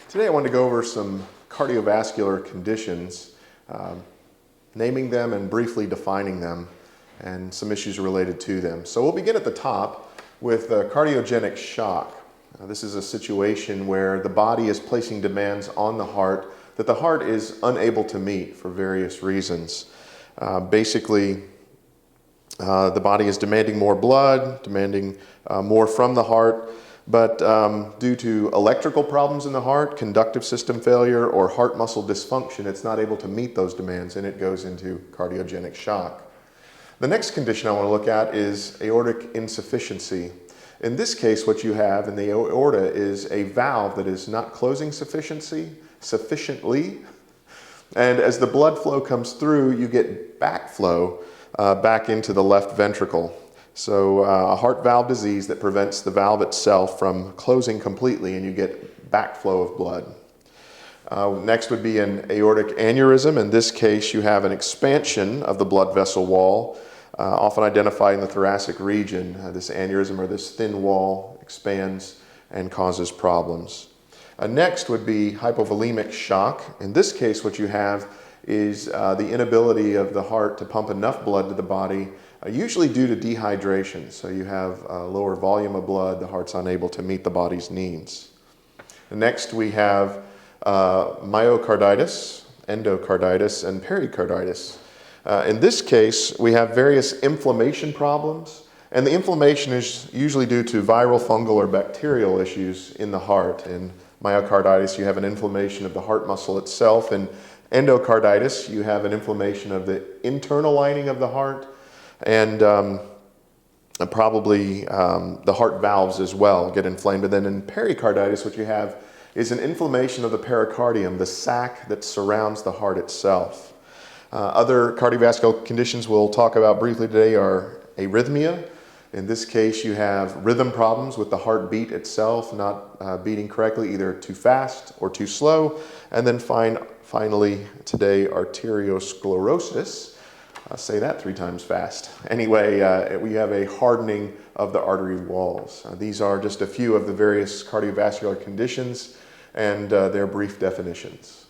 Today I wanted to go over some cardiovascular conditions, naming them and briefly defining them, and some issues related to them. So we'll begin at the top with cardiogenic shock. This is a situation where the body is placing demands on the heart that the heart is unable to meet for various reasons. Basically, the body is demanding more blood, demanding more from the heart, but due to electrical problems in the heart, conductive system failure, or heart muscle dysfunction, it's not able to meet those demands and it goes into cardiogenic shock. The next condition I want to look at is aortic insufficiency. In this case, what you have in the aorta is a valve that is not closing sufficiently, and as the blood flow comes through, you get backflow back into the left ventricle. So a heart valve disease that prevents the valve itself from closing completely, and you get backflow of blood. Next would be an aortic aneurysm. In this case, you have an expansion of the blood vessel wall, often identified in the thoracic region. This aneurysm, or this thin wall, expands and causes problems. Next would be hypovolemic shock. In this case, what you have is the inability of the heart to pump enough blood to the body, usually due to dehydration. So you have a lower volume of blood, the heart's unable to meet the body's needs. Next we have myocarditis, endocarditis, and pericarditis. In this case, we have various inflammation problems, and the inflammation is usually due to viral, fungal, or bacterial issues in the heart. In myocarditis, you have an inflammation of the heart muscle itself, and endocarditis, you have an inflammation of the internal lining of the heart, and probably the heart valves as well get inflamed. And then in pericarditis, what you have is an inflammation of the pericardium, the sac that surrounds the heart itself. Other cardiovascular conditions we'll talk about briefly today are arrhythmia. In this case, you have rhythm problems with the heartbeat itself not beating correctly, either too fast or too slow. And then finally, today, arteriosclerosis. Say that 3 times fast. Anyway, we have a hardening of the artery walls. These are just a few of the various cardiovascular conditions and their brief definitions.